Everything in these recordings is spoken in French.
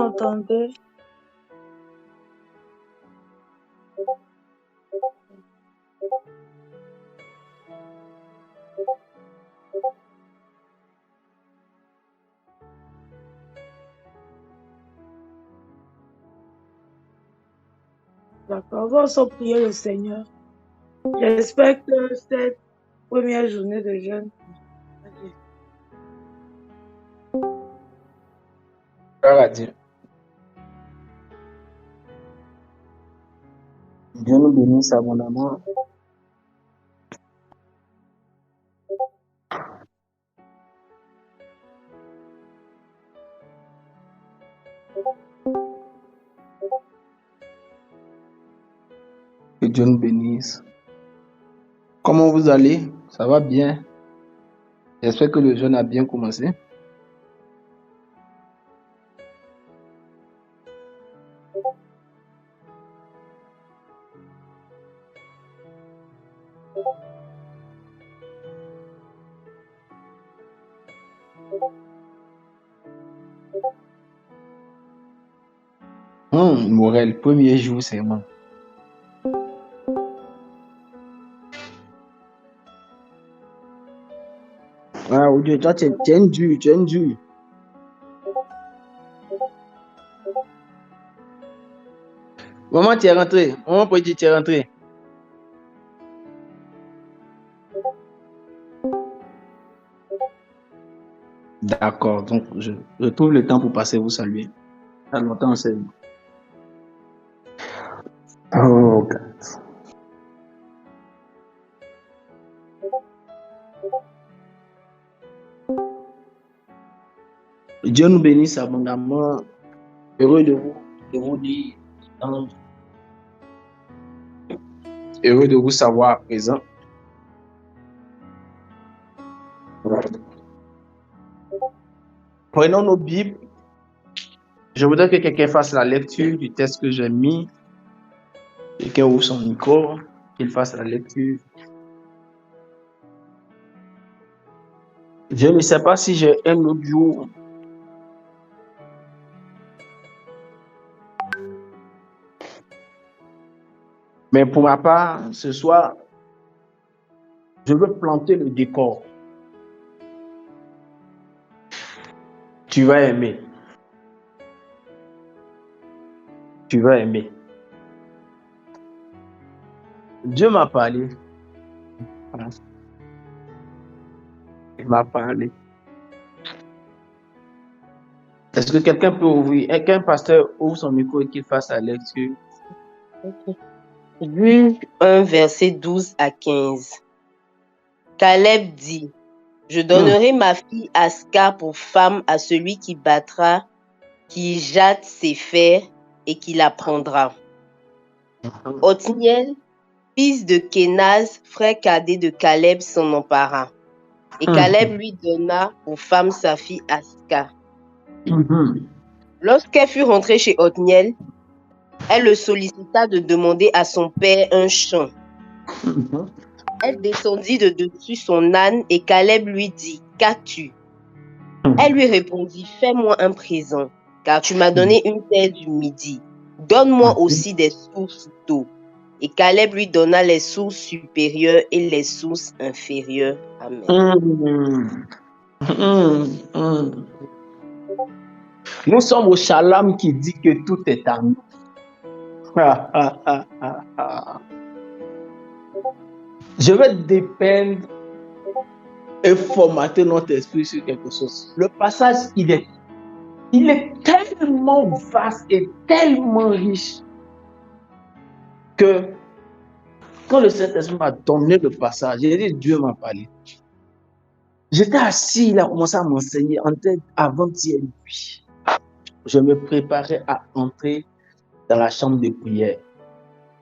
entendez? D'accord, on va aussi prier le Seigneur. J'espère que cette première journée de jeûne. Gloire à Dieu. Dieu nous bénisse abondamment. Que Dieu nous bénisse. Comment vous allez? Ça va bien? J'espère que le jeûne a bien commencé. Morel, premier jour, c'est moi. Ah, oh Dieu, toi, tu es un dur, tu es un dur. Maman, tu es rentré. Maman, petit, tu es rentré. D'accord, donc je trouve le temps pour passer vous saluer. À longtemps, c'est. Oh, God. Dieu nous bénisse abondamment. Heureux de vous dire, heureux de vous savoir à présent. Prenons nos Bibles. Je voudrais que quelqu'un fasse la lecture du texte que j'ai mis. Quelqu'un ouvre son micro, qu'il fasse la lecture. Je ne sais pas si j'ai un autre jour. Mais pour ma part, ce soir, je veux planter le décor. Tu vas aimer. Tu vas aimer. Dieu m'a parlé. Il m'a parlé. Est-ce que quelqu'un peut ouvrir, qu'un pasteur ouvre son micro et qu'il fasse la lecture? Okay. Juge 1, verset 12 à 15. Caleb dit, je donnerai ma fille Aska pour femme à celui qui battra, qui jette ses fers et qui la prendra. Othniel, fils de Kénaz, frère cadet de Caleb, s'en empara. Et Caleb lui donna pour femme sa fille Aska. Lorsqu'elle fut rentrée chez Othniel, elle le sollicita de demander à son père un champ. Elle descendit de dessus son âne et Caleb lui dit, qu'as-tu? Elle lui répondit, fais-moi un présent, car tu m'as donné une terre du midi. Donne-moi aussi des sources d'eau. Et Caleb lui donna les sources supérieures et les sources inférieures. Amen. Nous sommes au Shalom qui dit que tout est à nous. Je vais dépeindre et formater notre esprit sur quelque chose. Le passage, il est tellement vaste et tellement riche que quand le Saint-Esprit m'a donné le passage, j'ai dit, Dieu m'a parlé. J'étais assis, il a commencé à m'enseigner avant-hier nuit. Je me préparais à entrer dans la chambre de prière.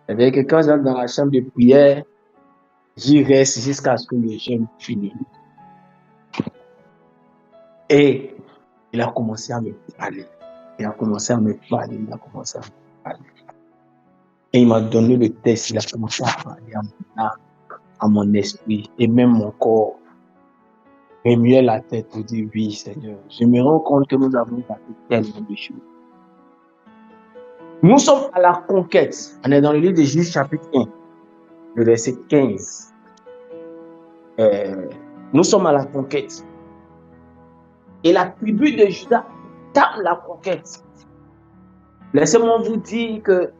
Et que quand j'entre dans la chambre de prière, j'y reste jusqu'à ce que le jeûne finisse. Et il a commencé à me parler. Et il m'a donné le texte, il a commencé à parler à mon âme, à mon esprit et même mon corps. Remuer la tête pour dire oui, Seigneur. Je me rends compte que nous avons fait tellement de choses. Nous sommes à la conquête. On est dans le livre de Juges chapitre 1, le verset 15. Nous sommes à la conquête. Et la tribu de Juda entame la conquête. Laissez-moi vous dire que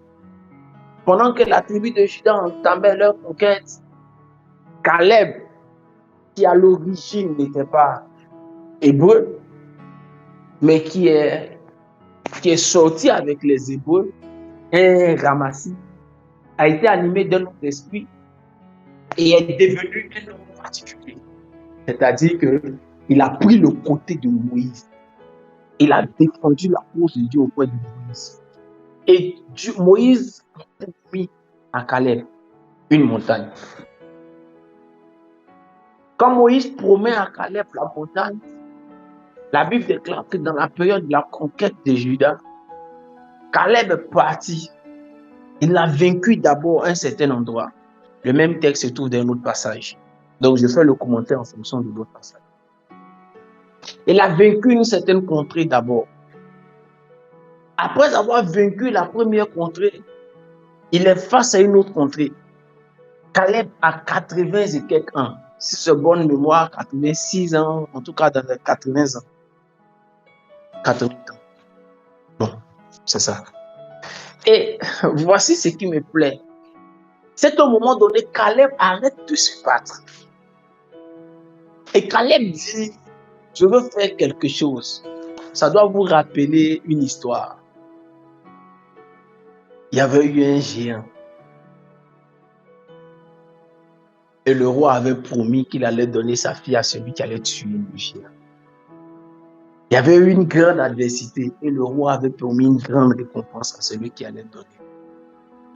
pendant que la tribu de Juda entamait leur conquête, Caleb, qui à l'origine n'était pas hébreu, mais qui est sorti avec les Hébreux, un ramassis, a été animé d'un autre esprit et est devenu un homme particulier. C'est-à-dire qu'il a pris le côté de Moïse. Il a défendu la cause de Dieu auprès de Moïse. Et Moïse a promis à Caleb une montagne. Quand Moïse promet à Caleb la montagne, la Bible déclare que dans la période de la conquête de Juda, Caleb est parti. Il a vaincu d'abord un certain endroit. Le même texte se trouve dans un autre passage. Donc, je fais le commentaire en fonction de l'autre passage. Il a vaincu une certaine contrée d'abord. Après avoir vaincu la première contrée, il est face à une autre contrée. Caleb a 80 et quelques ans. Si c'est bonne mémoire, 86 ans, en tout cas dans les 80 ans. 80 ans. Bon, c'est ça. Et voici ce qui me plaît. C'est au moment donné, Caleb arrête de se battre. Et Caleb dit, je veux faire quelque chose. Ça doit vous rappeler une histoire. Il y avait eu un géant. Et le roi avait promis qu'il allait donner sa fille à celui qui allait tuer le géant. Il y avait eu une grande adversité et le roi avait promis une grande récompense à celui qui allait donner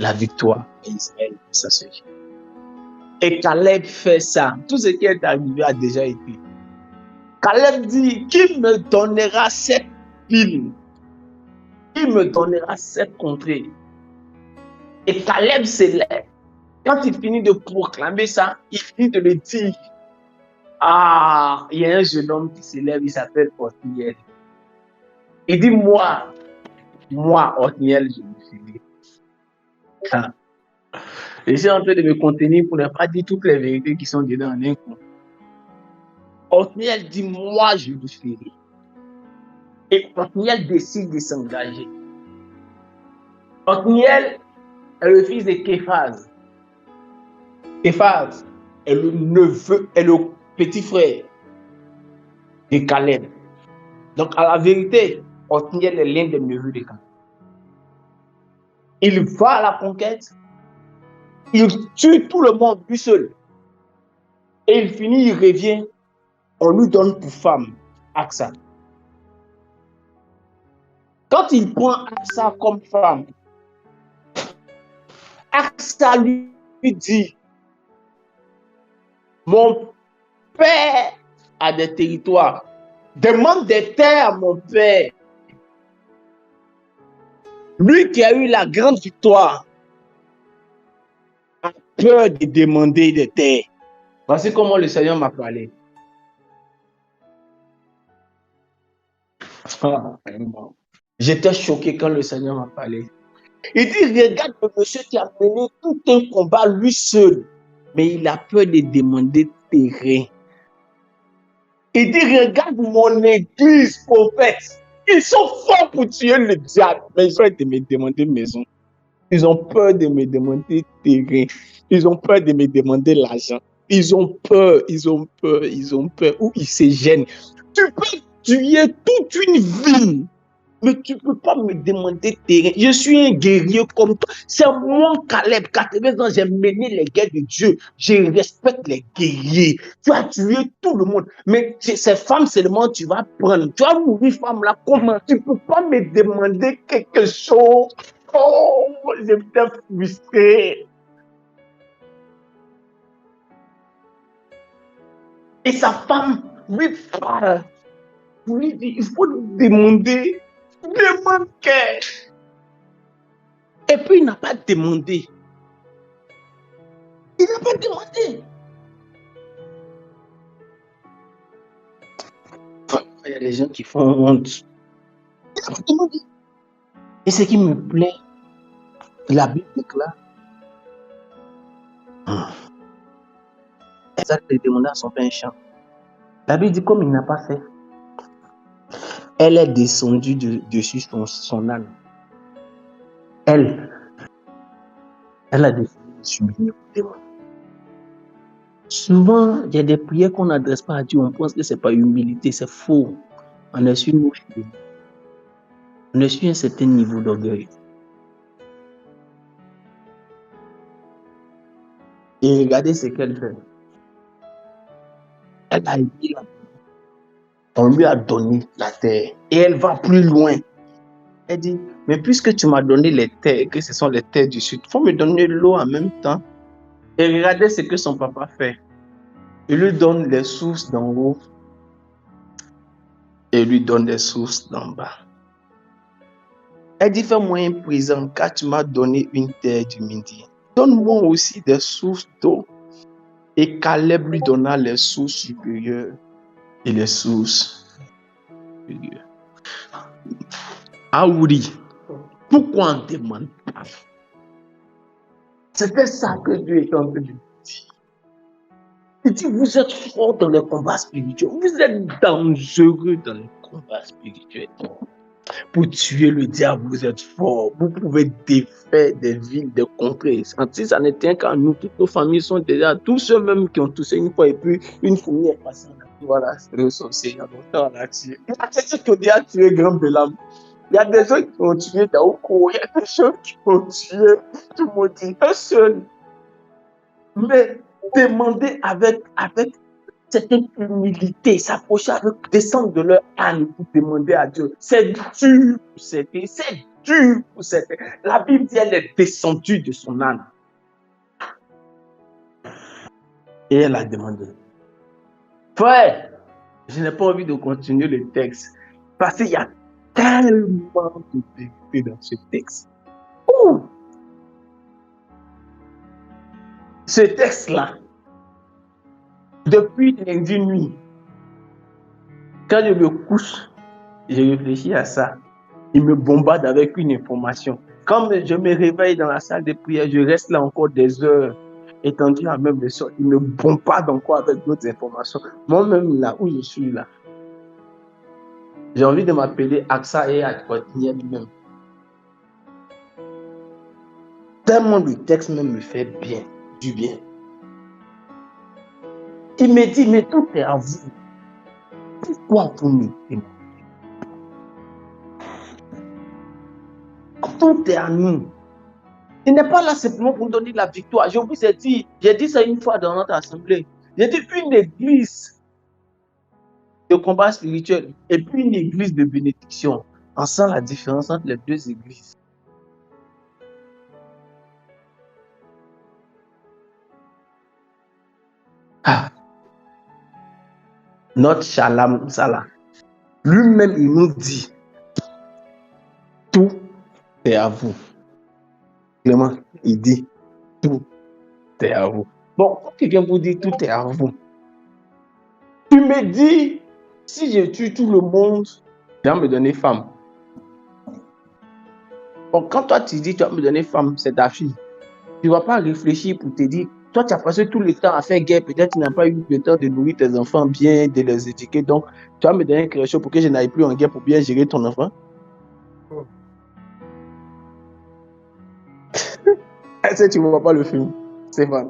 la victoire à Israël face à ce géant. Et Caleb fait ça. Tout ce qui est arrivé a déjà été. Caleb dit, qui me donnera cette ville? Qui me donnera cette contrée? Et Caleb s'élève. Quand il finit de proclamer ça, il finit de le dire. Ah, il y a un jeune homme qui s'élève, il s'appelle Othniel. Il dit, moi, Othniel, je me suis ah. Je suis en train de me contenir pour ne pas dire toutes les vérités qui sont dedans en un coup. Othniel dit, moi, je le ferai. Et Othniel décide de s'engager. Othniel est le fils de Képhaz. Képhaz est le neveu, est le petit frère de Caleb. Donc, à la vérité, Othniel est l'un des neveux de Caleb. Il va à la conquête, il tue tout le monde lui seul. Et il finit, il revient, on lui donne pour femme Aksa. Quand il prend Aksa comme femme, Aksa lui dit, mon père a des territoires, demande des terres à mon père. Lui qui a eu la grande victoire a peur de demander des terres. Voici comment le Seigneur m'a parlé. J'étais choqué quand le Seigneur m'a parlé. Il dit, regarde le monsieur qui a mené tout un combat lui seul, mais il a peur de demander terrain. Il dit, regarde mon église, prophète. Ils sont forts pour tuer le diable, mais ils ont peur de me demander maison. Ils ont peur de me demander terrain. Ils ont peur de me demander l'argent. Ils ont peur. Ou ils se gênent. Tu peux tuer toute une ville, mais tu ne peux pas me demander terrain. Je suis un guerrier comme toi. C'est moi, Caleb, 80 ans, j'ai mené les guerres de Dieu. Je respecte les guerriers. Tu as tué tout le monde. Mais ces femmes seulement, tu vas prendre. Tu as mourir, femme là, comment? Tu ne peux pas me demander quelque chose. Oh, j'étais frustré. Et sa femme lui parle. Lui dit, il faut lui demander. Demande qu'elle. Et puis il n'a pas demandé. Il n'a pas demandé. Il y a des gens qui font honte. Il n'a pas demandé. Et ce qui me plaît, La Bible déclare, Isaac a demandé à son père un champ. La Bible dit, comme il n'a pas fait, elle est descendue dessus son âne. Elle a décidé de s'humilier pour demander. Souvent, il y a des prières qu'on n'adresse pas à Dieu. On pense que ce n'est pas humilité, c'est faux. On est sur nos cheveux. On est sur un certain niveau d'orgueil. Et regardez ce qu'elle fait. Elle a dit la terre. On lui a donné la terre. Et elle va plus loin. Elle dit, mais puisque tu m'as donné les terres, que ce sont les terres du sud, il faut me donner l'eau en même temps. Et regardez ce que son papa fait. Il lui donne les sources d'en haut et il lui donne les sources d'en bas. Elle dit, fais-moi un présent car tu m'as donné une terre du midi. Donne-moi aussi des sources d'eau. Et Caleb lui donna les sources supérieures et les sources supérieures. Ah oui, pourquoi on demande pas? C'était ça que Dieu est en train de dire. Il dit, vous êtes fort dans les combats spirituels. Vous êtes dangereux dans les combats spirituels. Pour tuer le diable, vous êtes fort. Vous pouvez défaire des villes, des contrées. Si ça ne tient qu'à nous, toutes nos familles sont déjà, tous ceux même qui ont touché une fois et puis une fourmi est passée en Afrique. Voilà, c'est le sorcier. Il y a longtemps, on a tué. Il y a des gens qui ont déjà tué Grand Bélam. Il y a des gens qui ont tué Daoko. Il y a des gens qui ont tué tout le monde. Un seul. Mais demandez avec cette humilité, s'approcher avec, descendre de leur âne pour demander à Dieu. C'est dur pour certains, c'est dur pour certains. La Bible dit elle est descendue de son âne. Et elle a demandé. Frère, je n'ai pas envie de continuer le texte parce qu'il y a tellement de vérité dans ce texte. Ouh! Ce texte-là, depuis lundi nuit, quand je me couche, je réfléchis à ça. Il me bombarde avec une information. Quand je me réveille dans la salle de prière, je reste là encore des heures, étendu à même le sol. Il me bombarde encore avec d'autres informations. Moi-même, là où je suis là, j'ai envie de m'appeler Aksa et Akotniel même. Tellement le texte même me fait bien, du bien. Il me dit, mais tout est à vous. Pourquoi vous me demandez? Tout est à nous. Il n'est pas là simplement pour nous donner la victoire. Je vous ai dit, j'ai dit ça une fois dans notre assemblée. J'ai dit une église de combat spirituel et puis une église de bénédiction. On sent la différence entre les deux églises. Ah. Notre Shalom Salah, lui-même, il nous dit, tout est à vous. Clément, il dit, tout est à vous. Bon, quand quelqu'un vous dit, tout est à vous, tu me dis, si je tue tout le monde, tu vas me donner femme. Bon, quand toi tu dis, tu vas me donner femme, c'est ta fille. Tu ne vas pas réfléchir pour te dire, toi tu as passé tout le temps à faire guerre, peut-être tu n'as pas eu le temps de nourrir tes enfants bien, de les éduquer, donc tu vas me donner quelque chose pour que je n'aille plus en guerre pour bien gérer ton enfant. Est-ce que tu ne vois pas le film? C'est vrai.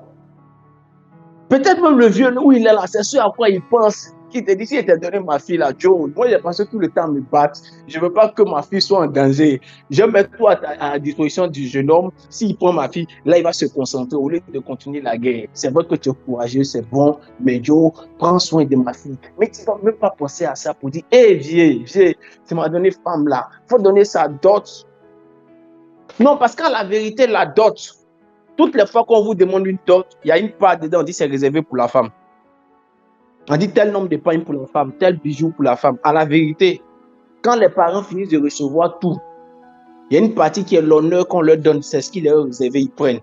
Peut-être même le vieux où il est là, c'est ce à quoi il pense. Qui te dit, si je t'ai donné ma fille là, Joe, moi j'ai passé tout le temps à me battre. Je ne veux pas que ma fille soit en danger. Je mets tout à la disposition du jeune homme. S'il prend ma fille, là il va se concentrer au lieu de continuer la guerre. C'est vrai que tu es courageux, c'est bon, mais Joe, prends soin de ma fille. Mais tu ne vas même pas penser à ça pour dire, hé, viens, tu m'as donné femme là. Il faut donner sa dot. Non, parce qu'à la vérité, la dot, toutes les fois qu'on vous demande une dot, il y a une part dedans, on dit c'est réservé pour la femme. On dit tel nombre de pagnes pour la femme, tel bijou pour la femme. À la vérité, quand les parents finissent de recevoir tout, il y a une partie qui est l'honneur qu'on leur donne, c'est ce qui leur est réservé, ils prennent.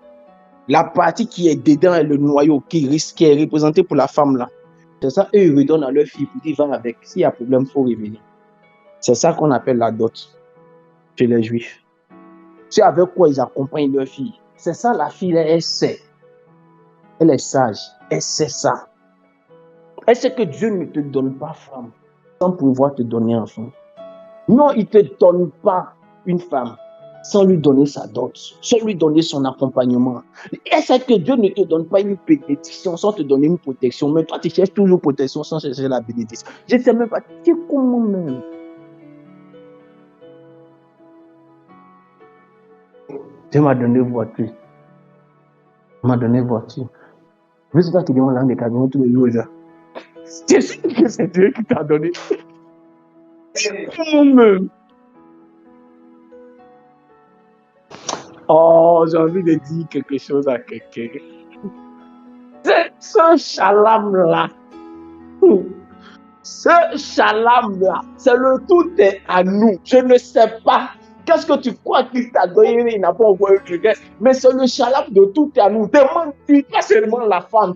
La partie qui est dedans est le noyau qui est représenté pour la femme là. C'est ça, eux ils redonnent à leur fille pour dire va avec. S'il y a problème, il faut revenir. C'est ça qu'on appelle la dot chez les juifs. C'est avec quoi ils accompagnent leur fille. C'est ça, la fille, elle sait. Elle est sage. Elle sait ça. Elle sait que Dieu ne te donne pas femme sans pouvoir te donner enfant. Non, il ne te donne pas une femme sans lui donner sa dot, sans lui donner son accompagnement. Elle sait que Dieu ne te donne pas une bénédiction sans te donner une protection. Mais toi, tu cherches toujours protection sans chercher la bénédiction. Je ne sais même pas. Tu sais comment même. Dieu m'a donné voiture. Il m'a donné voiture. Je sais pas qui dit on langue des camions tous les jours. Tu sais que c'est Dieu qui t'a donné. Comment même. Oh, j'ai envie de dire quelque chose à quelqu'un. Ce Shalom-là, c'est le tout est à nous. Je ne sais pas. Qu'est-ce que tu crois qu'il t'a donné? Il n'a pas envoyé le reste. Mais c'est le Shalom de tout est à nous. Demande-lui pas seulement la femme.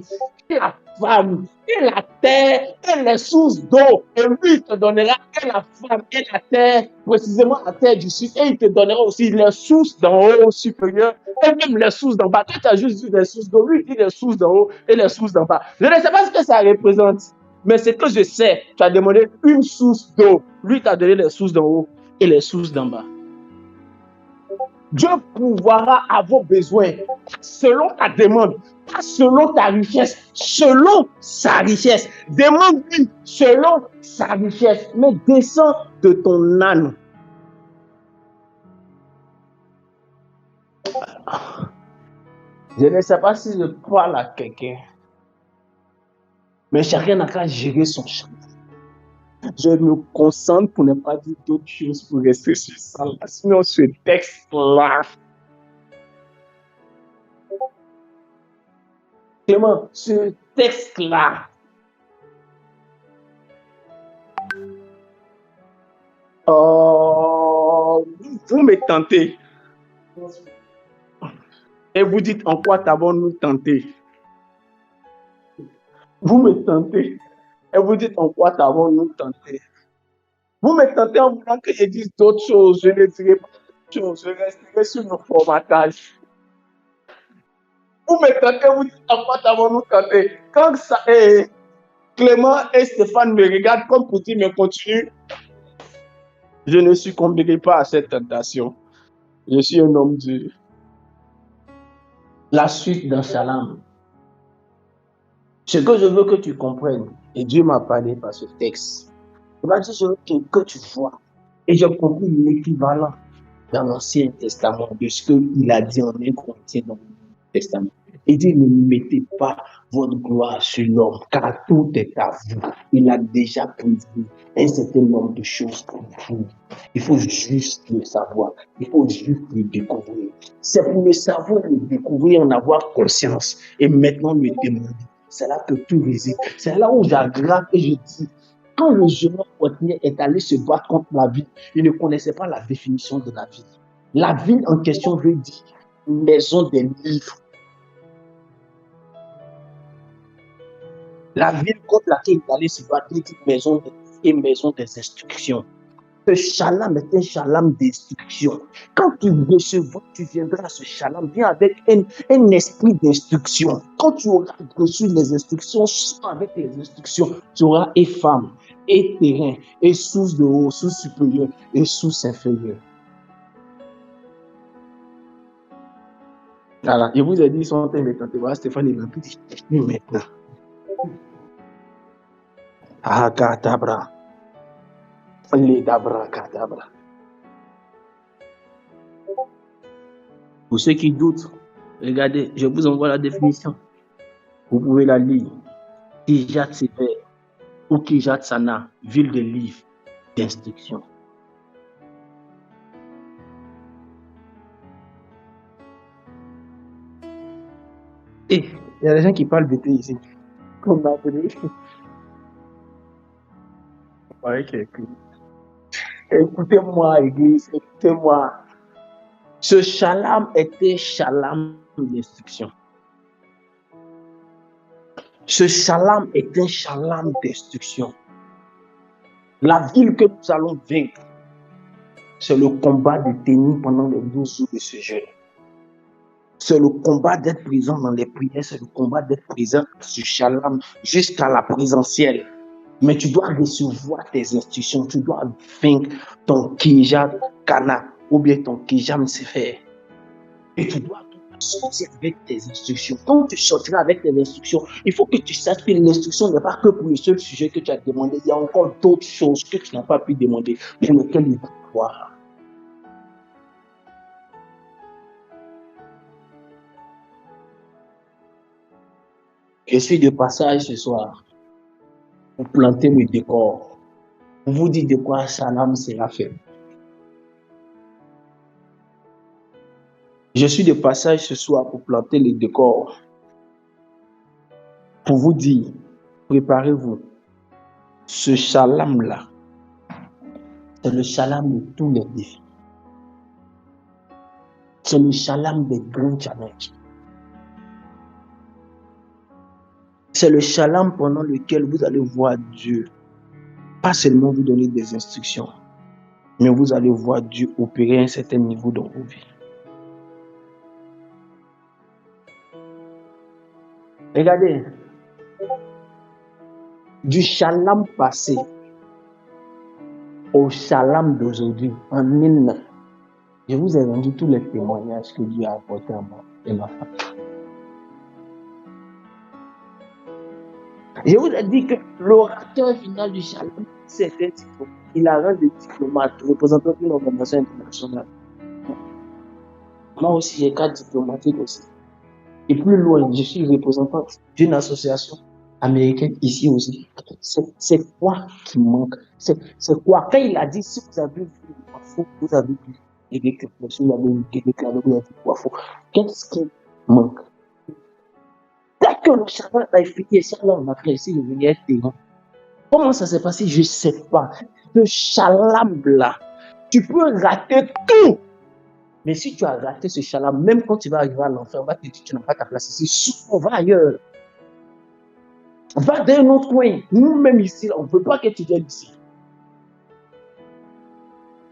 La femme, et la terre, et les sources d'eau. Et lui, il te donnera et la femme, et la terre, précisément la terre du sud. Et il te donnera aussi les sources d'en haut supérieures, et même les sources d'en bas. Toi, tu as juste dit les sources d'eau. Lui, il dit les sources d'en haut et les sources d'en bas. Je ne sais pas ce que ça représente. Mais c'est que je sais, tu as demandé une source d'eau. Lui, t'a donné les sources d'en haut et les sources d'en bas. Dieu pourvoira à vos besoins selon ta demande, pas selon ta richesse, selon sa richesse. Demande-lui selon sa richesse, mais descends de ton âne. Je ne sais pas si je parle à quelqu'un, mais chacun n'a qu'à gérer son champ. Je me concentre pour ne pas dire d'autres choses pour rester sur ça. Sinon, ce texte-là. Clément, ce texte-là. Vous me tentez. Et vous dites en quoi t'avons-nous tenté? Vous me tentez. Et vous dites en quoi t'avons-nous tenté? Vous me tentez en voulant que je dise d'autres choses. Je ne dirai pas d'autres choses. Je resterai sur le formatage. Vous me tentez, vous dites en quoi t'avons-nous tenté? Quand ça est, Clément et Stéphane me regardent comme pour dire, mais continue. Je ne succomberai pas à cette tentation. Je suis un homme dur. La suite d'un Shalom. Ce que je veux que tu comprennes, et Dieu m'a parlé par ce texte, il m'a dit, je veux que tu vois. Et j'ai compris l'équivalent dans l'Ancien Testament de ce qu'il a dit en 1 Corinthiens dans l'Ancien Testament. Il dit, ne mettez pas votre gloire sur l'homme, car tout est à vous. Il a déjà prévu un certain nombre de choses pour vous. Il faut juste le savoir. Il faut juste le découvrir. C'est pour le savoir, le découvrir, en avoir conscience. Et maintenant le demander. C'est là que tout réside. C'est là où j'aggrave et je dis, quand le jeune Othniel est allé se battre contre la ville, il ne connaissait pas la définition de la ville. La ville en question veut dire maison des livres. La ville contre laquelle il est allé se battre dit maison des livres et maison des instructions. Ce shalom est un shalom d'instruction. Quand tu recevras, tu viendras à ce shalom, viens avec un esprit d'instruction. Quand tu auras reçu les instructions, sois avec les instructions, tu auras et femme, et terrain, et source de haut, source supérieure, et source inférieure. Voilà, je vous ai dit, ils sont maintenant. Voilà, Stéphane, il m'a dit, maintenant. Ah, kadabra. Les dabra, kadabra. Pour ceux qui doutent, regardez, je vous envoie la définition. Vous pouvez la lire. Kijat Sefer ou Kijat Sana, ville de livre d'instruction. Et il y a des gens qui parlent vite ici. Comme ma Écoutez-moi, Église, écoutez-moi. Ce shalom était shalom d'instruction. Ce shalom est un shalom d'instruction. La ville que nous allons vaincre, C'est le combat de tenir pendant les 12 jours de ce jeûne. C'est le combat d'être présent dans les prières. C'est le combat d'être présent sur Shalom jusqu'à la présentielle. Mais tu dois recevoir tes instructions. Tu dois vaincre ton Kijam Kana ou bien ton Kijam Sefer. Et tu dois sortir avec tes instructions. Quand tu sortiras avec tes instructions, il faut que tu saches que l'instruction n'est pas que pour le seul sujet que tu as demandé. Il y a encore d'autres choses que tu n'as pas pu demander pour lesquelles il faut croire. Je suis de passage ce soir pour planter le décor. On vous dit de quoi Shalom sera fait. Je suis de passage ce soir pour planter le décor. Pour vous dire, préparez-vous. Ce Shalom-là, c'est le Shalom de tous les défis. C'est le Shalom des grands challenges. C'est le Shalom pendant lequel vous allez voir Dieu. Pas seulement vous donner des instructions, mais vous allez voir Dieu opérer à un certain niveau dans vos vies. Regardez, du Shalom passé au Shalom d'aujourd'hui, en 1009, je vous ai rendu tous les témoignages que Dieu a apportés à moi et ma femme. Je vous ai dit que l'orateur final du Shalom, c'est un diplôme. Il a rang de diplomate, représentant d'une organisation internationale. Moi aussi, j'ai 4 diplomatiques aussi. Et plus loin, je suis représentant d'une association américaine ici aussi. C'est quoi qui manque? C'est quoi? Quand il a dit, si vous avez vu le faux, vous avez vu les déclarations, vous avez déclaré, vous avez vu quoi faux. Qu'est-ce qui manque? Dès que le Shalom a fini, Shalom a fait ici, il est terrain. Comment ça s'est passé? Je ne sais pas. Le Shalom là, tu peux rater tout. Mais si tu as raté ce Shalom, même quand tu vas arriver à l'enfer, on va te dire que tu n'as pas ta place ici. On va ailleurs. Va dans un autre coin. Nous-mêmes ici, on ne veut pas que tu viennes ici.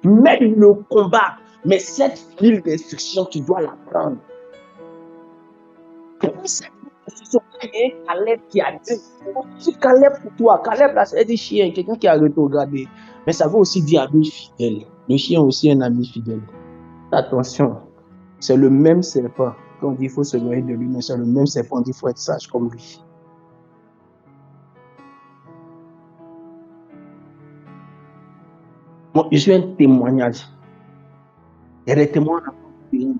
Mène le combat. Mais cette file d'instruction, tu dois la prendre. C'est Caleb qui a dit. C'est Caleb pour toi. Caleb, là, c'est des chiens. Quelqu'un qui a rétrogradé. Mais ça veut aussi dire ami fidèle. Le chien aussi est un ami fidèle. Attention, c'est le même serpent. Quand on dit qu'il faut se nourrir de lui, mais c'est le même serpent. On dit qu'il faut être sage comme lui. Bon, je suis un témoignage. Il y a des témoins en Il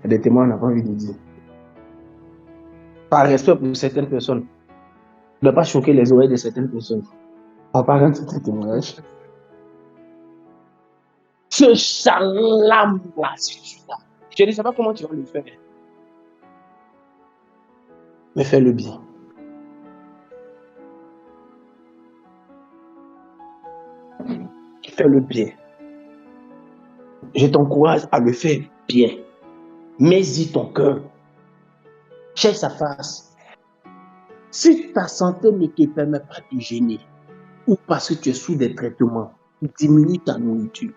y a des témoins, on n'a pas envie de dire. Par respect pour certaines personnes, ne pas choquer les oreilles de certaines personnes. On parle de ces témoignages. Ce Shalom-là, si tu l'as, je ne sais pas comment tu vas le faire. Mais fais-le bien. Fais-le bien. Je t'encourage à le faire bien. Mets-y ton cœur. Cherche sa face. Si ta santé ne te permet pas de jeûner, ou parce que tu es sous des traitements, diminue ta nourriture.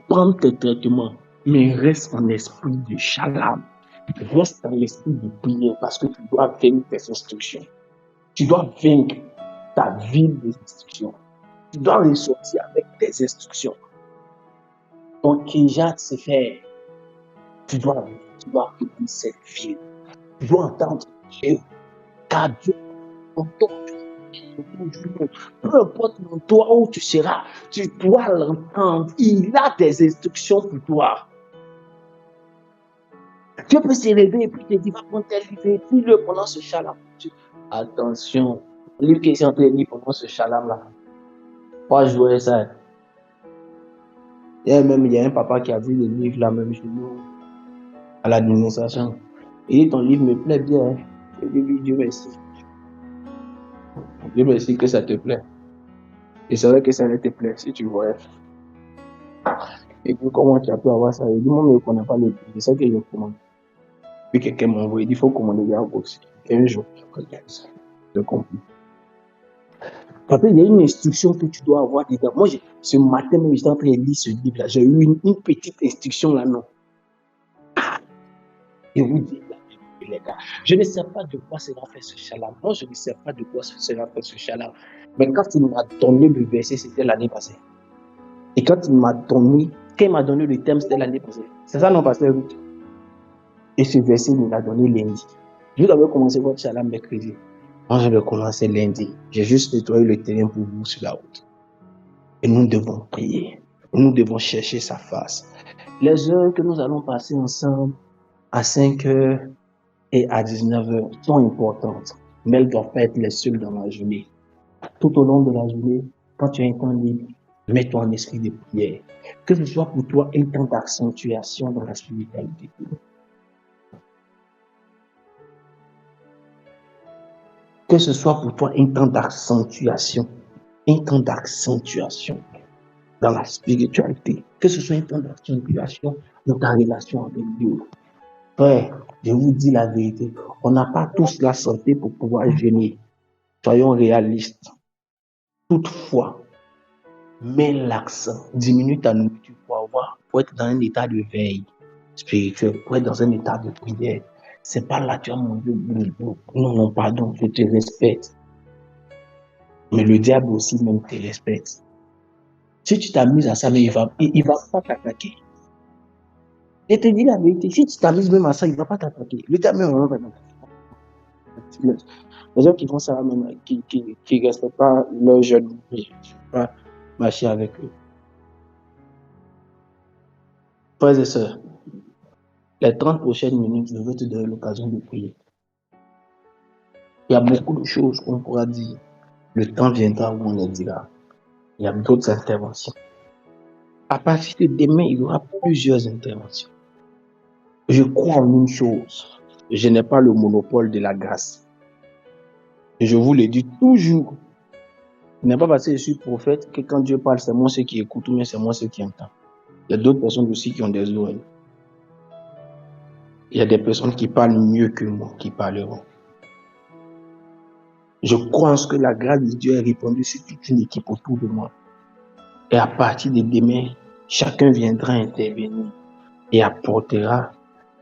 Prends tes traitements, mais reste en esprit de Shalom. Reste en esprit de prière parce que tu dois vaincre tes instructions. Tu dois vaincre ta vie d'instruction. Tu dois ressortir avec tes instructions. Ton Kijam Sefer, tu dois vivre cette vie. Tu dois entendre Dieu, car Dieu entend. Peu importe l'endroit où tu seras, tu dois l'entendre. Il a des instructions pour toi. Dieu peut se lever et puis te dire, va prendre tel livre et puis le pendant ce Shalom. Attention, le livre qui est en train de lire pendant ce Shalom-là, pas jouer ça. Et même, il y a un papa qui a vu le livre là, même chez nous, à l'administration. Il dit, ton livre me plaît bien. Je lui dis, Dieu merci. Dieu merci que ça te plaît. Et c'est vrai que ça ne te plaît si tu vois. Et puis, comment tu as pu avoir ça? Il dit, moi, je ne connais pas le prix. C'est ça que je commande. Puis quelqu'un m'a envoyé, il dit, il faut commander des aussi. Et un jour, j'ai compris. Parce qu'il y a une instruction que tu dois avoir dedans. Moi, ce matin, même, j'étais en train de lire ce livre-là. J'ai eu une petite instruction là, non. Et vous dites, les gars, je ne sais pas de quoi sera fait ce chalam. Moi, je ne sais pas de quoi sera fait ce chalam. Mais quand il m'a donné le verset, c'était l'année passée. Et quand il m'a donné le thème, c'était l'année passée. C'est ça, non, pasteur Ruth? Et ce verset, il me l'a donné lundi. Vous avez commencé votre chalam mercredi. Moi, je vais commencer lundi. J'ai juste nettoyé le terrain pour vous sur la route. Et nous devons prier. Nous devons chercher sa face. Les heures que nous allons passer ensemble à 5h et à 19h sont importantes, mais elles ne doivent pas être les seules dans la journée. Tout au long de la journée, quand tu as un temps libre, mets-toi en esprit de prière. Que ce soit pour toi un temps d'accentuation dans la spiritualité. Que ce soit pour toi un temps d'accentuation. Un temps d'accentuation dans la spiritualité. Que ce soit un temps d'accentuation dans ta relation avec Dieu. Frère, je vous dis la vérité. On n'a pas tous la santé pour pouvoir jeûner. Soyons réalistes. Toutefois, mets l'accent, diminue ta nourriture pour être dans un état de veille spirituelle, pour être dans un état de prière. C'est pas là que tu as mangé. Non, pardon, je te respecte. Mais le diable aussi même te respecte. Si tu t'amuses à ça, mais il va pas t'attaquer. Je te dis la vérité, si tu t'amuses même à ça, il ne va pas t'attaquer. Le diable même va t'attaquer. Les gens qui font ça, même, qui ne respectent pas leur jeûne, je ne vais pas marcher avec eux. Frères et sœurs, les 30 prochaines minutes, je vais te donner l'occasion de prier. Il y a beaucoup de choses qu'on pourra dire. Le temps viendra où on les dira. Il y a d'autres interventions. À partir de demain, il y aura plusieurs interventions. Je crois en une chose. Je n'ai pas le monopole de la grâce. Et je vous le dis toujours. Ce n'est pas parce que je suis prophète que quand Dieu parle, c'est moi ceux qui écoutent ou bien c'est moi ceux qui entendent. Il y a d'autres personnes aussi qui ont des oreilles. Il y a des personnes qui parlent mieux que moi, qui parleront. Je crois en ce que la grâce de Dieu est répandue sur toute une équipe autour de moi. Et à partir de demain, chacun viendra intervenir et apportera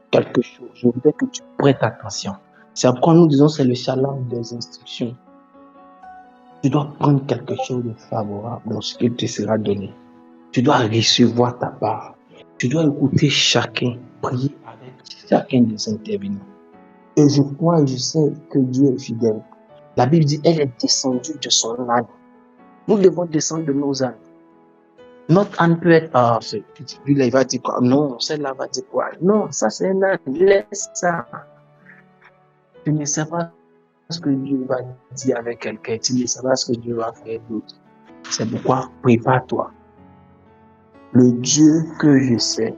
quelque chose. Je voudrais que tu prêtes attention. C'est pourquoi nous disons c'est le chalam des instructions. Tu dois prendre quelque chose de favorable dans ce qui te sera donné. Tu dois recevoir ta part. Tu dois écouter chacun, prier avec chacun des intervenants. Et je crois et je sais que Dieu est fidèle. La Bible dit, elle est descendue de son âne. Nous devons descendre de nos ânes. Notre âne peut être, lui-là, il va dire quoi? Non, celle-là va dire quoi? Non, ça c'est un âne, laisse ça. Tu ne sais pas ce que Dieu va dire avec quelqu'un, tu ne sais pas ce que Dieu va faire d'autre. C'est pourquoi, prépare-toi. Le Dieu que je sais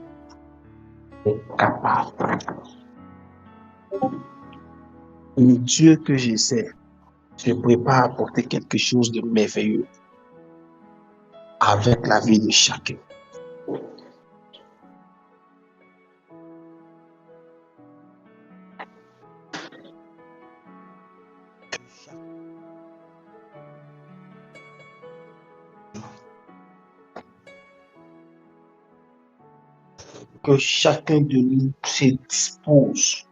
est capable. Le Dieu que je sais se prépare à apporter quelque chose de merveilleux avec la vie de chacun. Que chacun de nous se dispose,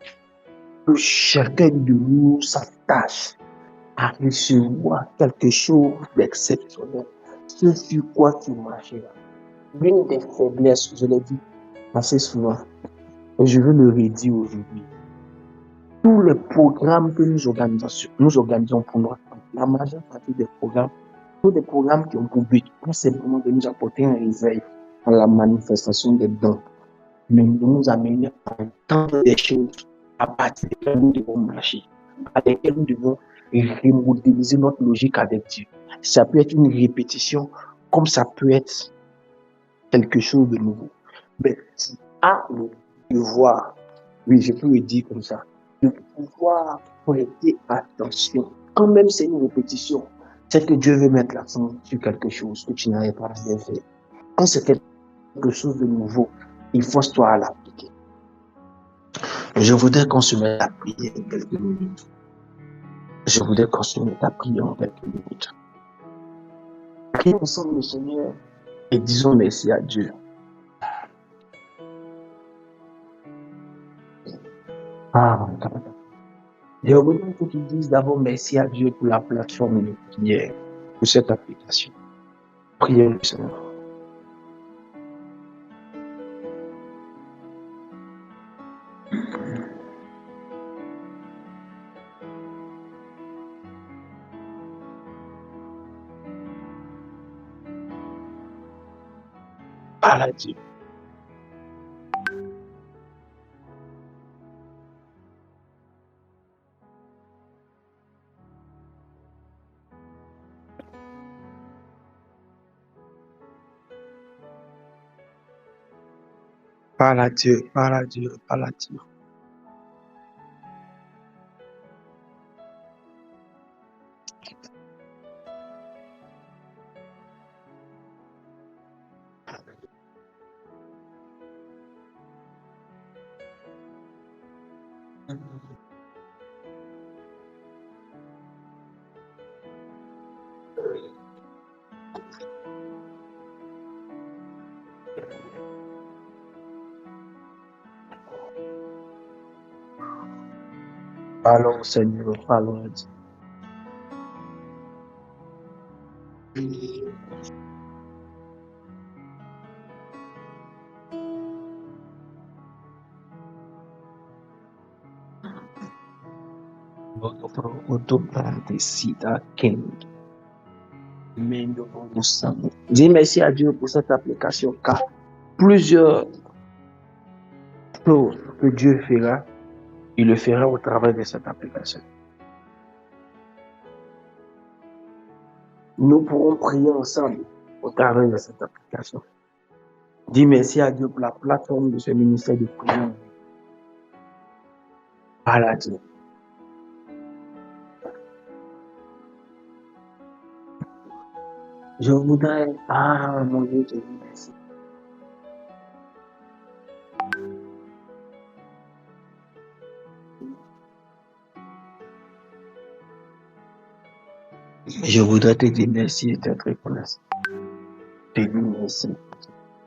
que chacun de nous s'attache à recevoir quelque chose d'exceptionnel, ce sur quoi tu marcheras. L'une des faiblesses, je l'ai dit assez souvent, et je veux le redire aujourd'hui, tous les programmes que nous organisons pour notre temps, la majeure partie des programmes, tous les programmes qui ont pour but tout simplement de nous apporter un réveil à la manifestation des dons, mais nous amener à entendre des choses à partir desquelles nous devons marcher, à lesquelles nous devons remodéliser notre logique avec Dieu. Ça peut être une répétition, comme ça peut être quelque chose de nouveau. Mais tu as le devoir, oui, je peux le dire comme ça, de pouvoir prêter attention. Quand même c'est une répétition, c'est que Dieu veut mettre l'accent sur quelque chose que tu n'avais pas bien fait. Quand c'est quelque chose de nouveau, il force-toi à l'appliquer. Je voudrais qu'on se mette à prier en quelques minutes. Je voudrais qu'on se mette à prier en quelques minutes. Prions ensemble le Seigneur et disons merci à Dieu. Je voudrais que tu dises d'abord merci à Dieu pour la plateforme de prière, pour cette application. Prions le Seigneur. Parle à Dieu. Parle à Dieu, parle à Dieu, parle à Dieu. Parlons au Seigneur, parlons à Dieu. Dis merci à Dieu pour cette application car plusieurs choses que Dieu fera, il le fera au travers de cette application. Nous pourrons prier ensemble au travers de cette application. Dis merci à Dieu pour la plateforme de ce ministère de prière. Parle à Dieu. Je voudrais, mon Dieu, te dire merci. Je voudrais te dire merci et t'être reconnaissant. Te dire merci.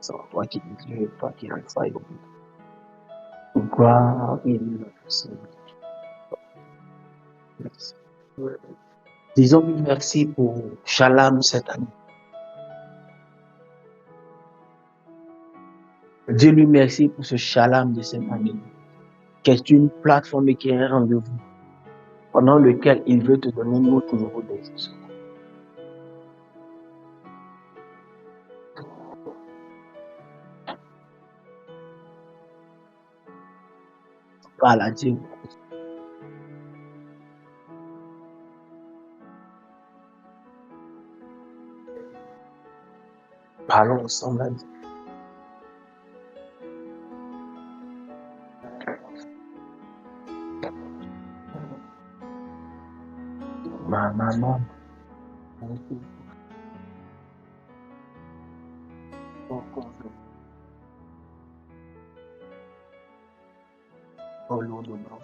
C'est toi qui es Dieu, toi qui es Alpha et Oméga. Gloire et merci. Merci. Disons merci pour Shalom cette année. Dis-lui merci pour ce Shalom de cette année, qui est une plateforme et qui est un rendez-vous pendant lequel il veut te donner un autre niveau d'existence. Parle à Dieu. Parlons ensemble à Dieu. Ma maman. Oh Lord, oh Lord,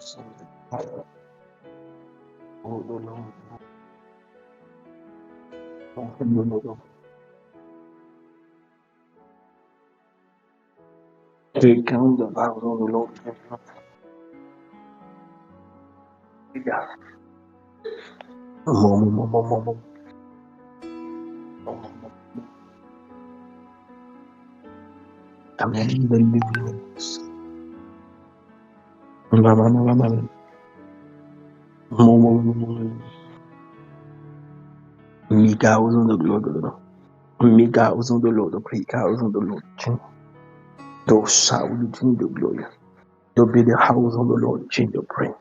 oh Lord, oh Lord. Quelqu'un de pardon de l'autre. Regarde. Maman. Amen. Maman. Mika aux de l'autre. Mika aux de l'autre. Mika aux de l'autre. Those sound in the glory. To be the house of the Lord, change your prayer.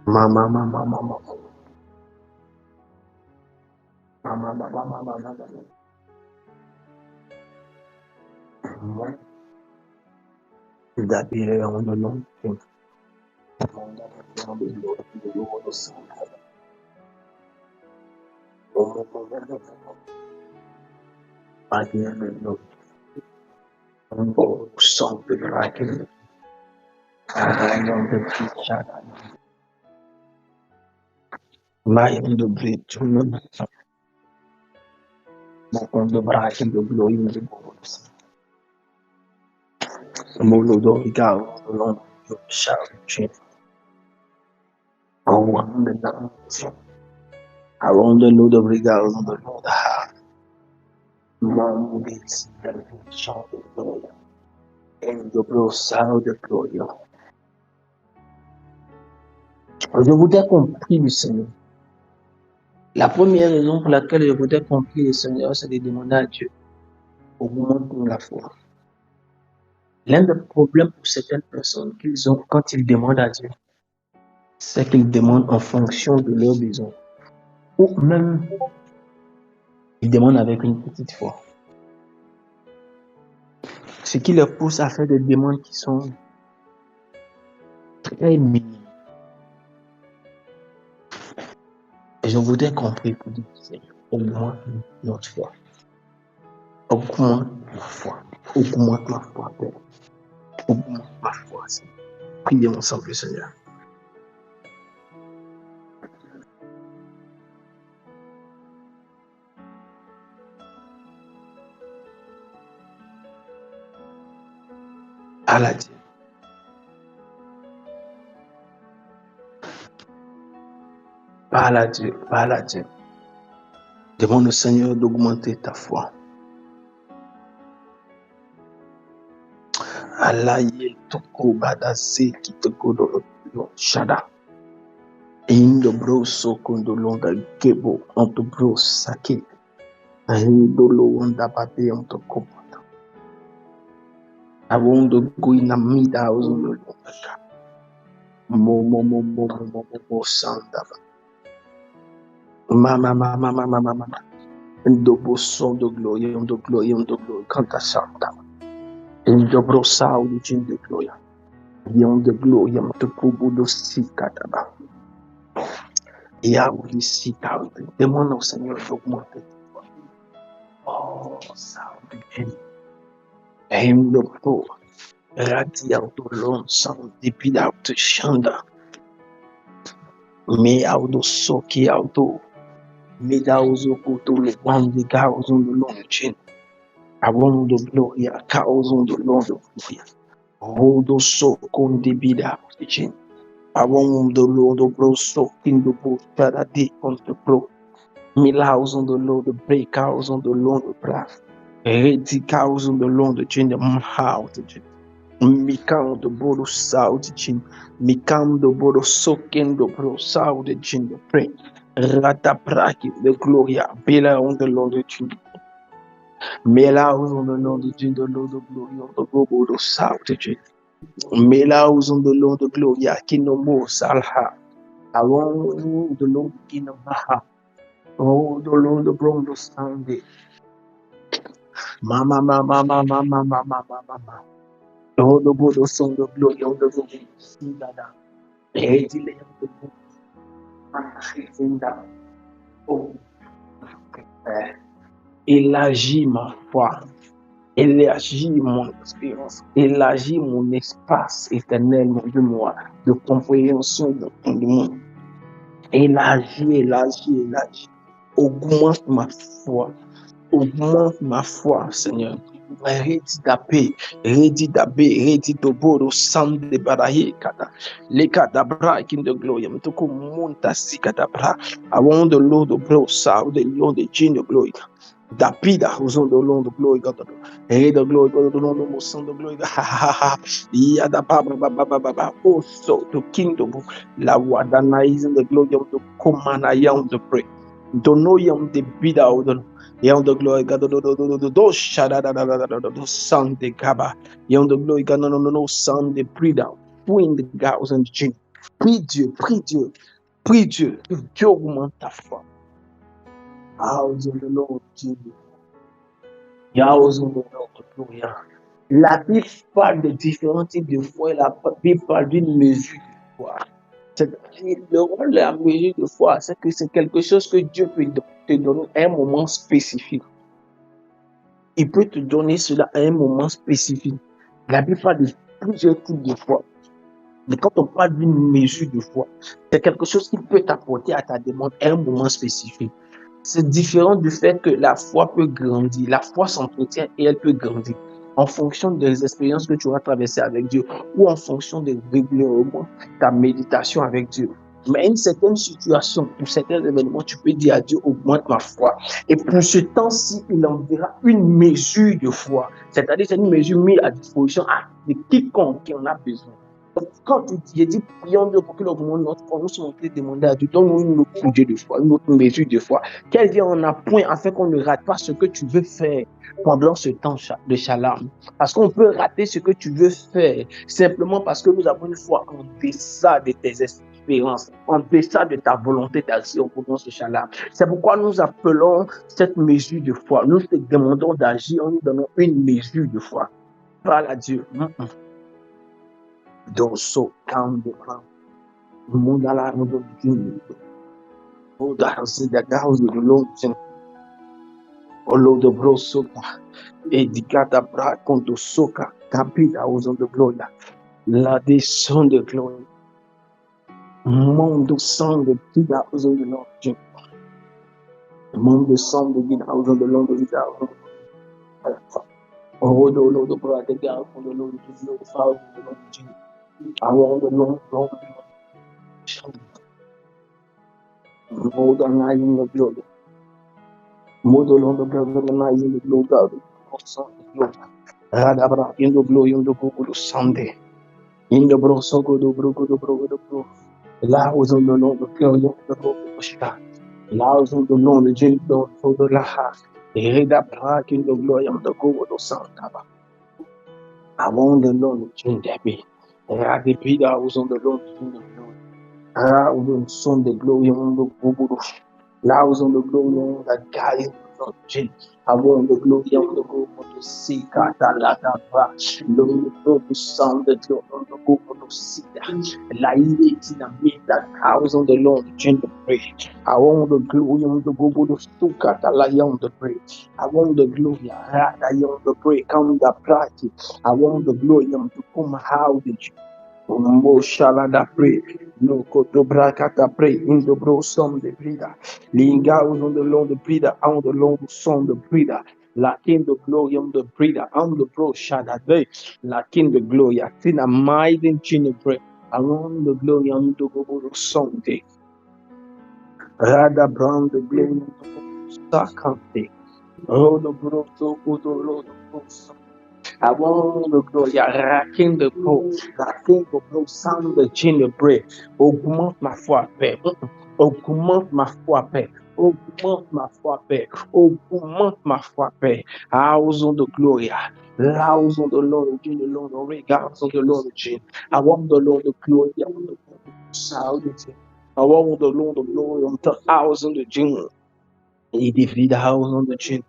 Mama. That be on the Lord. I hear the Lord. Oh, something like it. I know the future. My in the bridge. compte de bras et de gloire de bonus. Molo do regard de l'ombre de charge. Around the dance, around the load of regards on the Lord have. Mom beats the chant de gloire. And the brossard de gloire. Je voudrais qu'on prie le Seigneur. La première raison pour laquelle je voudrais qu'on prie le Seigneur, c'est de demander à Dieu. Augmente-nous la foi. L'un des problèmes pour certaines personnes qu'ils ont quand ils demandent à Dieu, c'est qu'ils demandent en fonction de leurs besoins. Ou même, ils demandent avec une petite foi. Ce qui leur pousse à faire des demandes qui sont très minimes. Et je voudrais qu'on prie pour dire, Seigneur, augmente notre foi. Augmente ma foi. Augmente ma foi, Père. Augmente ma foi, Seigneur. Prions ensemble, Seigneur. Parle à Dieu. Parle à Dieu. Parle à Dieu. Demande au Seigneur d'augmenter ta foi. Alaye toko badase ki toko do shada. Indo bro soko do longa gebo onto bro sake. Indo lo wanda babe onto kopata. Awondo guina mida ozondo longa. Mo sanda. Mama. Indo bo son de gloire, ondo gloire, kanta santa. Indo bro sa o jin de gloire. Yon de gloire, yon te kubu do sikataba. Yahweh sika. Demande au Seigneur d'augmenter. Oh, ça de Dieu. Indo bro. Rati auto lon sang dépit auto chanda. Me auto soki auto. Me da uzo koto le wandi ga uzo de long chin. Avon de gloria, causons de long de gloria. Rodo so con debida chin. Avon de long de bro so kin de bro paradi on the bro. Milausons de long de break, causons de long de bras. Redi causons de long de chin de mhao de chin. Mikam de boro sao de chin. Mikam de boro so kin de bro sao de chin de pray. Ratapraki de gloria, bela on the long de chin. Mais là où on the nom de Dieu, de l'eau de gloire, de gobo de sao de Dieu. Mais là où on the nom de gloria, qui no mo salha. Avant de l'eau qui no maha. Oh, de l'eau de brondo sande. Mama. Oh, de bodo son de gloria, de gobo sindada. Et il est de gobo. Oh, élargis ma foi. Élargis mon expérience, élargis mon espace éternel, mon Dieu, moi, de compréhension de ton monde. Élargis. Augmente ma foi, Seigneur. Rédi de boro sang de barahi kata. Les kadabra kin de glory. Mtoko monta si kadabra. Avant de l'eau de bro, ça, de l'eau de jean de glory. Dapida, usons de l'eau de glory, God. Et de glory, God, de l'eau de sang de glory. Yada baba. Oh, so to kingdom. La wadana is in the glory of the command I am the pray. Don't know yam the bida of the Yam the glory, God, do shada do sound the gaba. Yam the glory, God, no sound the breathe out. Point the gals and gin. Prie Dieu. Dieu augmente ta foi. House of the Lord Jesus. House of the Lord. La Bible parle de différents types de foi. La Bible parle d'une mesure de foi. Le rôle de la mesure de foi, c'est que c'est quelque chose que Dieu peut te donner à un moment spécifique. Il peut te donner cela à un moment spécifique. La Bible parle de plusieurs types de foi. Mais quand on parle d'une mesure de foi, c'est quelque chose qui peut t'apporter à ta demande à un moment spécifique. C'est différent du fait que la foi peut grandir. La foi s'entretient et elle peut grandir en fonction des expériences que tu auras traversées avec Dieu ou en fonction des régulièrement ta méditation avec Dieu. Mais à une certaine situation, pour certains événements, tu peux dire à Dieu, augmente ma foi. Et pour ce temps-ci, il enverra une mesure de foi. C'est-à-dire, c'est une mesure mise à disposition de quiconque qui en a besoin. Donc, quand tu dis, prions Dieu pour qu'il augmente notre foi, nous sommes en train de demander à Dieu, donne-nous une autre mesure de foi, une autre mesure de foi. Qu'elle vienne en appoint afin qu'on ne rate pas ce que tu veux faire pendant ce temps de Shalom. Parce qu'on peut rater ce que tu veux faire simplement parce que nous avons une foi en deçà de tes espérances, en deçà de ta volonté d'action pendant ce Shalom. C'est pourquoi nous appelons cette mesure de foi. Nous te demandons d'agir en nous donnant une mesure de foi. Parle à Dieu. Dosso kando mudala mudo jini oda hasida gauzo de longe olo de brosoka edicata pra conto soka capita uso de gloria la descend de gloria monde sang de vida uso de longe monde sang de vida uso de longe vida o do lo do pra de gauzo de longe de fao de longe awon de longe Moda na yin of glory. Modolon the brother na yin the glory God. Radabra in the glory in the Google Sunday. In the bro so go do bro. Laos on the Lord the glory of the Shita. Laos on the Lord the Jin for the Laha. Redabra in the glory of the Google Santa. I want the Lord the Jin Debbie. Radipida was on the Lord in the glory. On son the glory on the Google. Laos on the glory on the guy on the avant the glory on the Google to see Catalata, the glory sound the glory on the Google to see that. Light in a meet that house on the Lord, change the prayer. I want the glory on the Google to Stuka, on the prayer. I want the glory on the prayer, come the practice. I want the glory on to come how did you? Mo shalada pray, no kotobrakata pray, in the bro son de brida, linga on the long the brida, on the long son the brida, la king the glory on the brida, on the bro shada day, la king the glory, I think a mighty chin pray, I want the glory on the go son day, Rada brown the glory on the sakante, oh the bro so good, the Lord of I want the glory, racking the glow, sound the chin de prayer. Augmente ma foi, Père. Augmente ma foi, Père. Augmente ma foi, Père. Augmente ma foi, Père. House on the glory. House on the Lord, the Lord, the regards on the Lord, the chin. I want the Lord, the glory. I want the Lord, the sound. I want the Lord, the glory on the house on the chin. He defeat the house on the chin.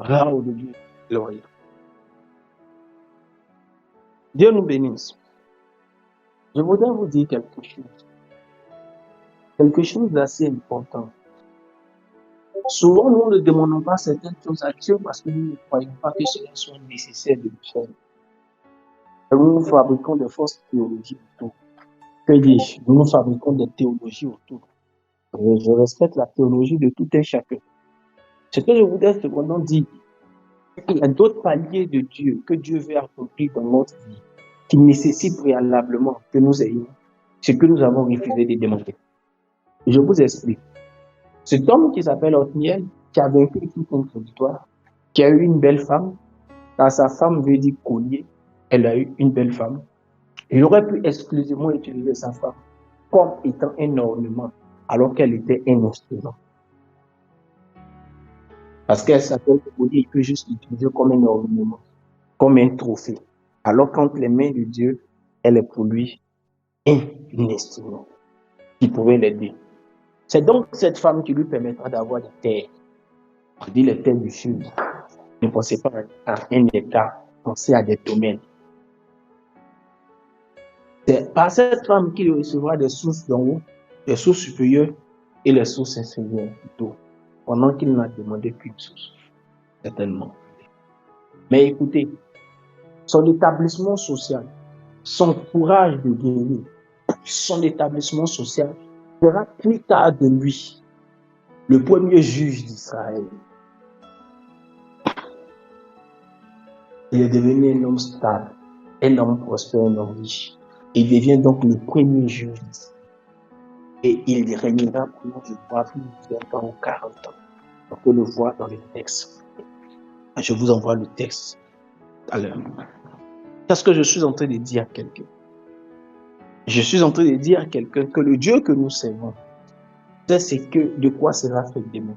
House the glory. Dieu nous bénisse. Je voudrais vous dire quelque chose d'assez important. Souvent, nous ne demandons pas certaines choses à Dieu parce que nous ne croyons pas que cela soit nécessaire de le faire. Nous fabriquons des fausses théologies autour. Que dis-je? Nous fabriquons des théologies autour. Je respecte la théologie de tout un chacun. Ce que je voudrais cependant dire, il y a d'autres paliers de Dieu que Dieu veut accomplir dans notre vie qui nécessitent préalablement que nous ayons ce que nous avons refusé de demander. Je vous explique. Cet homme qui s'appelle Othniel, qui a vaincu tout contradictoire, qui a eu une belle femme, quand sa femme veut dire collier, elle a eu une belle femme. Il aurait pu exclusivement utiliser sa femme comme étant un ornement, alors qu'elle était un instrument. Parce qu'elle s'appelle collier, il peut juste l'utiliser comme un ornement, comme un trophée. Alors qu'entre les mains de Dieu, elle est pour lui un instrument qui pouvait l'aider. C'est donc cette femme qui lui permettra d'avoir des terres. On dit les terres du sud. Ne pensez pas à un état, pensez à des domaines. C'est par cette femme qu'il recevra des sources d'en haut, des sources supérieures et les sources inférieures d'eau, pendant qu'il n'a demandé qu'une source. Certainement. Mais écoutez, son établissement social, son courage de guérir, son établissement social fera plus tard de lui le premier juge d'Israël. Il est devenu un homme stable, un homme prospère, un homme riche. Il devient donc le premier juge d'Israël. Et il régnera pendant, je crois, plus de 20 ans ou 40 ans. On peut le voir dans les textes. Je vous envoie le texte tout à l'heure. Qu'est-ce que je suis en train de dire à quelqu'un? Je suis en train de dire à quelqu'un que le Dieu que nous servons, c'est que de quoi sera fait demain.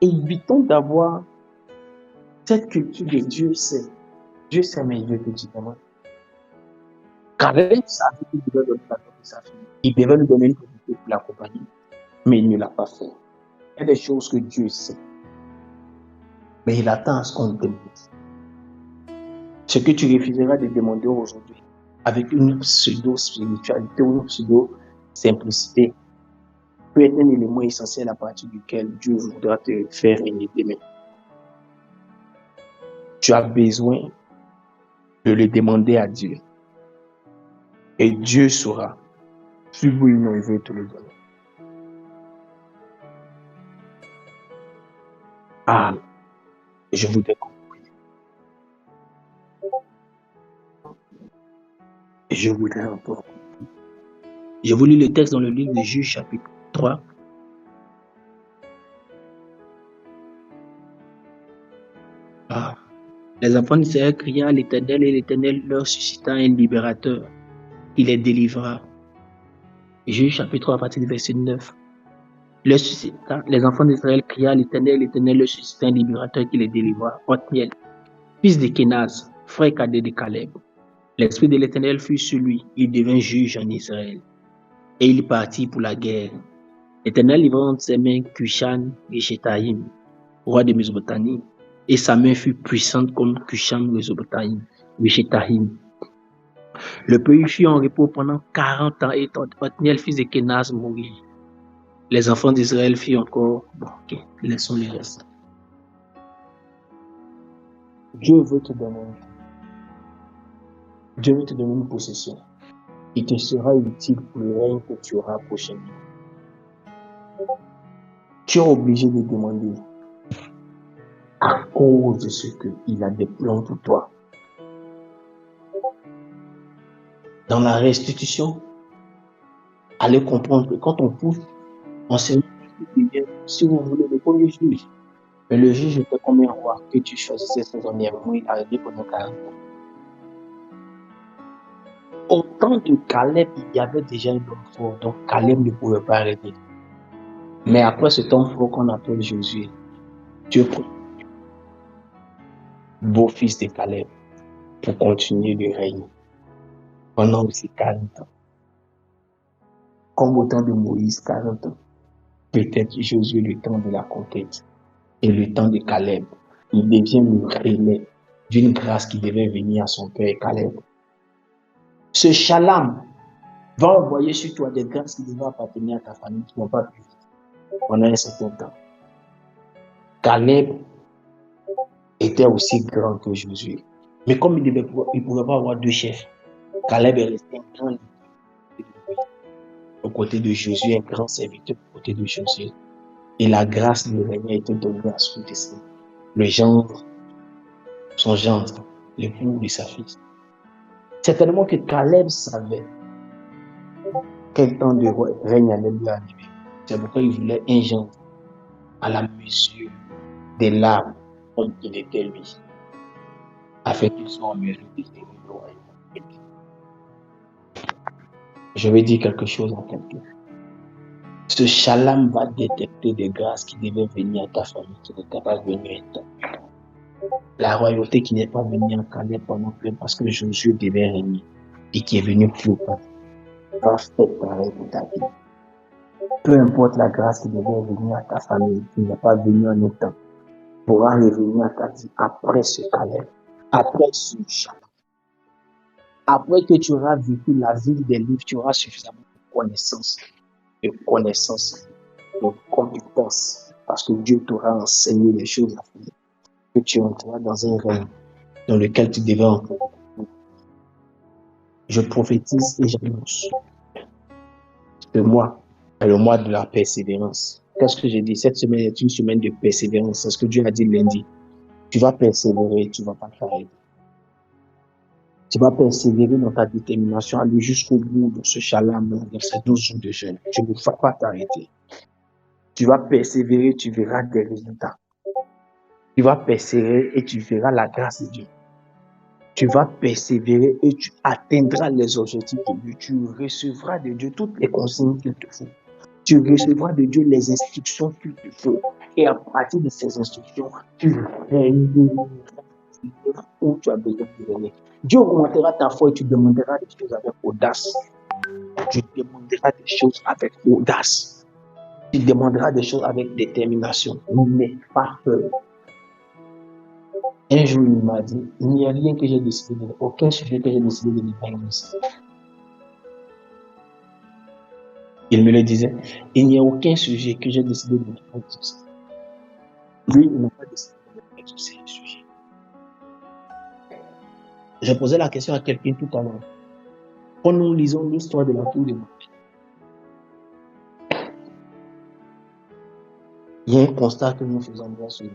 Évitons d'avoir cette culture de Dieu sait. Dieu sait, mais il veut quotidiennement. Caleb savait qu'il devait donner la vie de sa fille. Il devait lui donner une communauté pour l'accompagner, mais il ne l'a pas fait. Il y a des choses que Dieu sait, mais il attend à ce qu'on demande. Ce que tu refuseras de demander aujourd'hui, avec une pseudo-spiritualité ou une pseudo-simplicité, peut être un élément essentiel à partir duquel Dieu voudra te faire régner demain. Tu as besoin de le demander à Dieu. Et Dieu saura si oui ou non il veut te le donner. Ah, je voudrais compris. Je voudrais encore compris. Je vous lis le texte dans le livre de Juges, chapitre 3. Ah. Les enfants d'Israël crièrent à l'Éternel et l'Éternel leur suscita un libérateur. Il les délivra. Juges chapitre 3, à partir du verset 9. Les enfants d'Israël crièrent à l'Éternel et l'Éternel leur suscita un libérateur qui les délivra. Othniel, fils de Kenaz, frère cadet de Caleb. L'esprit de l'Éternel fut sur lui. Il devint juge en Israël. Et il partit pour la guerre. L'Éternel livra entre ses mains Cushan et Shétaïm, roi de Mésopotamie. Et sa main fut puissante comme Cushan et Shétaïm. Le pays fut en repos pendant 40 ans et Othniel, fils de Kenaz, mourut. Les enfants d'Israël firent encore. Bon, ok, laissons les restes. Dieu veut te donner. Dieu veut te donner une possession. Il te sera utile pour le règne que tu auras prochainement. Tu es obligé de demander à cause de ce qu'il a des plans pour toi. Dans la restitution, allez comprendre que quand on pousse, on sait si vous voulez le premier juge. Mais le juge était comme un roi que tu choisissais saisonnièrement, il a réglé pendant 40 ans. Au temps de Caleb, il y avait déjà un homme fort, donc Caleb ne pouvait pas arrêter. Mais après ce temps fort qu'on appelle Josué, Dieu prend beau fils de Caleb pour continuer de régner pendant aussi 40 ans. Comme au temps de Moïse, 40 ans. Peut-être Josué, le temps de la conquête, et le temps de Caleb, il devient le relais d'une grâce qui devait venir à son père Caleb. Ce Shalom va envoyer sur toi des grâces qui devaient appartenir à ta famille qui n'ont pas pu vivre pendant un certain temps. Caleb était aussi grand que Josué. Mais comme il ne pouvait pas avoir deux chefs, Caleb est resté un grand leader aux côtés de Josué, un grand serviteur aux côtés de Josué. Et la grâce de régner a été donnée à son destin. Le gendre, son gendre, l'époux de sa fille. C'est tellement que Caleb savait quel temps de règne allait lui arriver. C'est pourquoi il voulait un gendre à la mesure des larmes comme il était lui, afin qu'il soit en mesure de tenir le royaume. Je vais dire quelque chose à quelqu'un. Ce Shalom va détecter des grâces qui devaient venir à ta famille, qui n'étaient pas venues à toi. La royauté qui n'est pas venue en Caleb pendant que parce que Josué devait régner et qui est venu plus tard, va faire pareil pour ta vie. Peu importe la grâce qui devait venir à ta famille, qui n'est pas venue en temps, pourra revenir à ta vie après ce Caleb, après ce Shalom. Après que tu auras vécu la vie des livres, tu auras suffisamment de connaissances, de compétences, parce que Dieu t'aura enseigné les choses à faire, que tu entreras dans un règne dans lequel tu devais entrer. Je prophétise et j'annonce. Ce mois est le mois de la persévérance. Qu'est-ce que j'ai dit? Cette semaine est une semaine de persévérance. C'est ce que Dieu a dit lundi. Tu vas persévérer, tu ne vas pas t'arrêter. Tu vas persévérer dans ta détermination, aller jusqu'au bout de ce shalom, dans ces 12 jours de jeûne. Tu ne vas pas t'arrêter. Tu vas persévérer, tu verras des résultats. Tu vas persévérer et tu verras la grâce de Dieu. Tu vas persévérer et tu atteindras les objectifs de Dieu. Tu recevras de Dieu toutes les consignes qu'il te faut. Tu recevras de Dieu les instructions qu'il te faut. Et à partir de ces instructions, tu réaliseras où tu as besoin de venir. Dieu augmentera ta foi et tu demanderas des choses avec audace. Tu demanderas des choses avec audace. Tu demanderas des choses avec détermination. N'aie pas peur. Un jour, il m'a dit, il n'y a rien que j'ai décidé de aucun sujet que j'ai décidé de ne pas exaucer. Il me le disait, il n'y a aucun sujet que j'ai décidé de ne pas exaucer. Lui, il n'a pas décidé de ne pas exaucer le sujet. J'ai posé la question à quelqu'un tout à l'heure. Quand nous lisons l'histoire de la tour de Babel, il y a un constat que nous faisons bien souvent.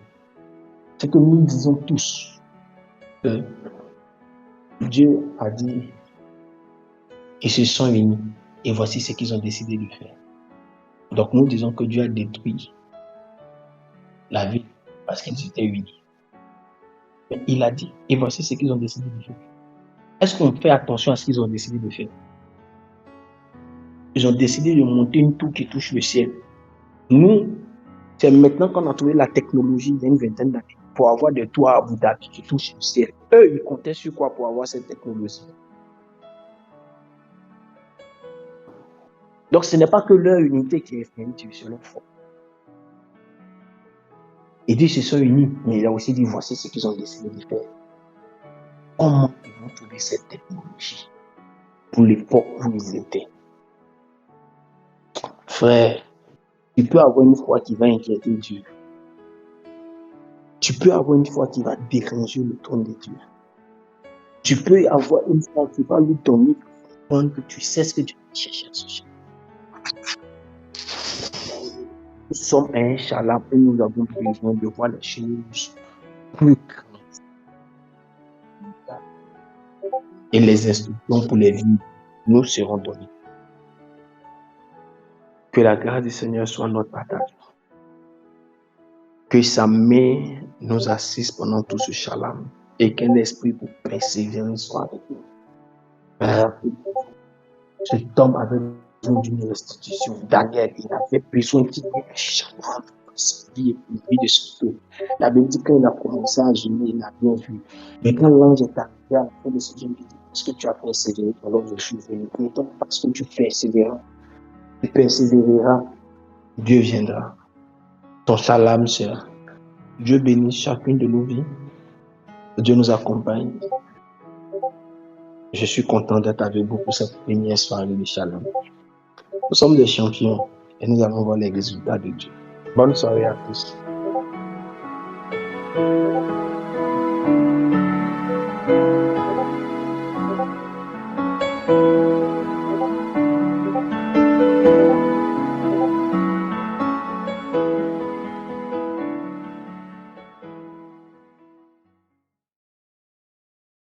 C'est que nous disons tous que Dieu a dit, ils se sont unis et voici ce qu'ils ont décidé de faire. Donc nous disons que Dieu a détruit la ville parce qu'ils étaient unis. Mais il a dit, et voici ce qu'ils ont décidé de faire. Est-ce qu'on fait attention à ce qu'ils ont décidé de faire? Ils ont décidé de monter une tour qui touche le ciel. Nous, c'est maintenant qu'on a trouvé la technologie il y a une vingtaine d'années pour avoir des toits à Abu Dhabi qui touchent le ciel. Eux, ils comptaient sur quoi pour avoir cette technologie? Donc, ce n'est pas que leur unité qui est définitive sur leur foi. Et Dieu se sont unis, mais il a aussi dit, voici ce qu'ils ont décidé de faire. Comment ils vont trouver cette technologie pour l'époque où ils étaient? Frère, tu peux avoir une foi qui va inquiéter Dieu. Tu peux avoir une foi qui va déranger le trône de Dieu. Tu peux avoir une foi qui va lui donner que tu sais ce que tu vas chercher à ce chercher. Nous sommes à un shalom où nous avons besoin de voir les choses plus grandes. Et les instructions pour les vivre nous seront données. Que la grâce du Seigneur soit notre partage. Que sa main nous assiste pendant tout ce shalom et qu'un esprit pour persévérer soit avec nous. Cet homme avait besoin d'une restitution. Daniel, il avait besoin qu'il y ait un shalom dans sa vie et pour la vie de son peuple. La Bible dit qu'il a commencé à jeûner, il n'a rien vu. Mais quand l'ange est arrivé à la fin de ce jeûne, il dit, parce que tu as persévéré, alors je suis venu. Et donc, parce que tu persévéreras, Dieu viendra. Ton shalom, sœur. Dieu bénisse chacune de nos vies. Dieu nous accompagne. Je suis content d'être avec vous pour cette première soirée de shalom. Nous sommes des champions et nous allons voir les résultats de Dieu. Bonne soirée à tous.